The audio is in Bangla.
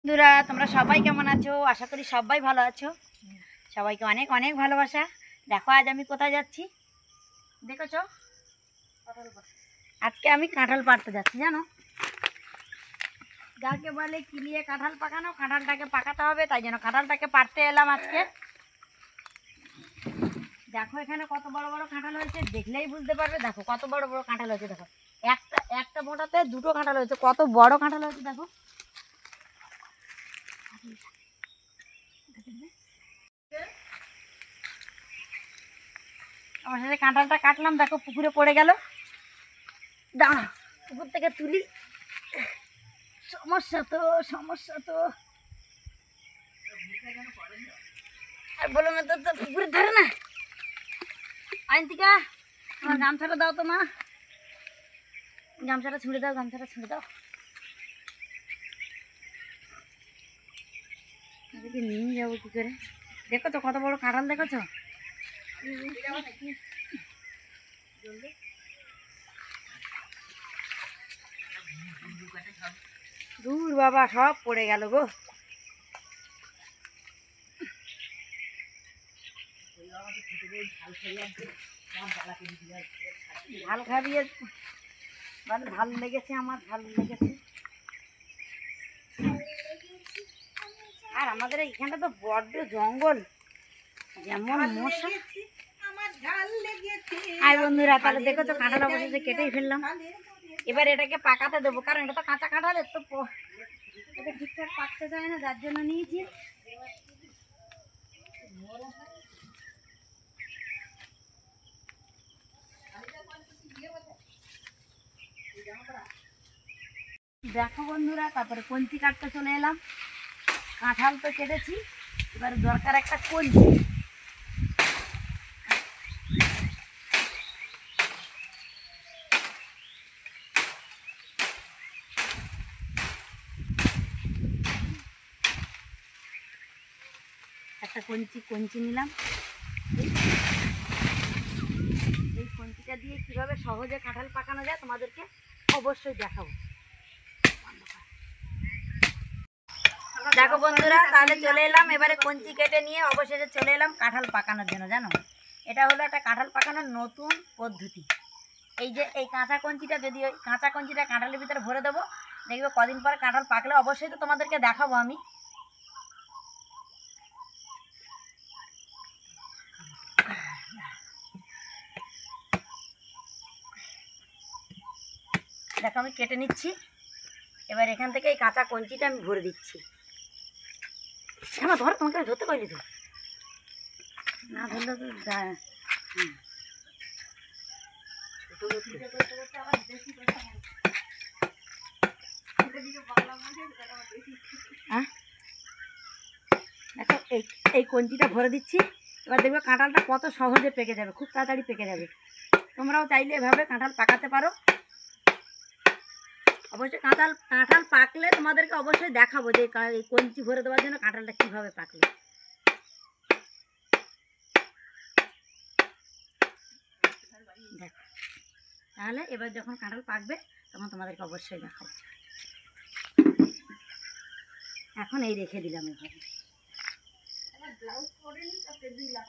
বন্ধুরা তোমরা সবাই কেমন আছো? আশা করি সবাই ভালো আছো। সবাইকে অনেক অনেক ভালোবাসা। দেখো আজ আমি কোথায় যাচ্ছি দেখেছো? আজকে আমি কাঁঠাল পাড়তে যাচ্ছি। জানো যাকে বলে কিলিয়ে কাঁঠাল পাকানো, কাঁঠালটাকে পাকাতে হবে, তাই জন্য কাঁঠালটাকে পাড়তে এলাম আজকে। দেখো এখানে কত বড় বড় কাঁঠাল হয়েছে, দেখলেই বুঝতে পারবে। দেখো কত বড় বড় কাঁঠাল হয়েছে। দেখো একটা একটা মোটাতে দুটো কাঁঠাল হয়েছে, কত বড় কাঁঠাল হয়েছে দেখো। আমার সাথে কাঁঠালটা কাটলাম, দেখো পুকুরে পড়ে গেল। দাঁড়া পুকুর থেকে তুলি। সমস্যা তো আর বলো না তো, পুকুরের ধারে না। আইনতিকা আমার গামছাটা দাও তো মা, গামছাটা ছুঁড়ে দাও, গামছাটা ছুঁড়ে দাও। এদিকে নিয়ে যাবো কি করে? দেখো তো কত বড় কাঁঠাল, দেখেছো? দূর বাবা, সব পড়ে গেল গো। ঝাল খাবি? ভাল লেগেছে, আমার ভাল লেগেছে। আর আমাদের এইখানটা তো বড্ড জঙ্গল, যেমন মশা। আর বন্ধুরা তাহলে দেখেছো কাঁঠাল অবশেষে কেটেই ফেললাম। এবার এটাকে পাকাতে দেবো, কারণ এটা তো কাঁচা কাঁঠাল, এর তো এটা ঠিকঠাক পাকতে চায় না, যার জন্য নিয়েছি। দেখো বন্ধুরা, তারপরে কঞ্চি কাটতে চলে এলাম। কাঁঠাল তো কেটেছি, এবার দরকার একটা কঞ্চি। একটা কঞ্চি নিলাম। এই কঞ্চিটা দিয়ে কিভাবে সহজে কাঁঠাল পাকানো যায় তোমাদেরকে অবশ্যই দেখাবো। দেখো বন্ধুরা, তাহলে চলে এলাম, এবারে কঞ্চি কেটে নিয়ে অবশেষে চলে এলাম কাঁঠাল পাকানোর জন্য। জানো এটা হলো একটা কাঁঠাল পাকানোর নতুন পদ্ধতি। এই যে এই কাঁচা কঞ্চিটা, যদি ওই কাঁচা কঞ্চিটা কাঁঠালের ভিতরে ভরে দেবো, দেখবে কদিন পরে কাঁঠাল পাকলে অবশ্যই তো তোমাদেরকে দেখাবো আমি। দেখো আমি কেটে নিচ্ছি। এবার এখান থেকে এই কাঁচা কঞ্চিটা আমি ভরে দিচ্ছি। আমার ধর, তোমাকে আমি ধরতে পারি তো, না ধরলে তো দেখো এই কঞ্চিটা ভরে দিচ্ছি। এবার দেখবে কাঁঠালটা কত সহজে পেকে যাবে, খুব তাড়াতাড়ি পেকে যাবে। তোমরাও চাইলে এভাবে কাঁঠাল পাকাতে পারো। অবশ্যই কাঁঠাল পাকলে তোমাদেরকে অবশ্যই দেখাবো যে এই কঞ্চি ভরে দেওয়ার জন্য কাঁঠালটা কীভাবে পাকলে। দেখো তাহলে এবার যখন কাঁঠাল পাকবে তখন তোমাদেরকে অবশ্যই দেখাবো। এখন এই রেখে দিলাম এভাবে। ব্লাউজ পরে নি, তাতে 2 লাখ।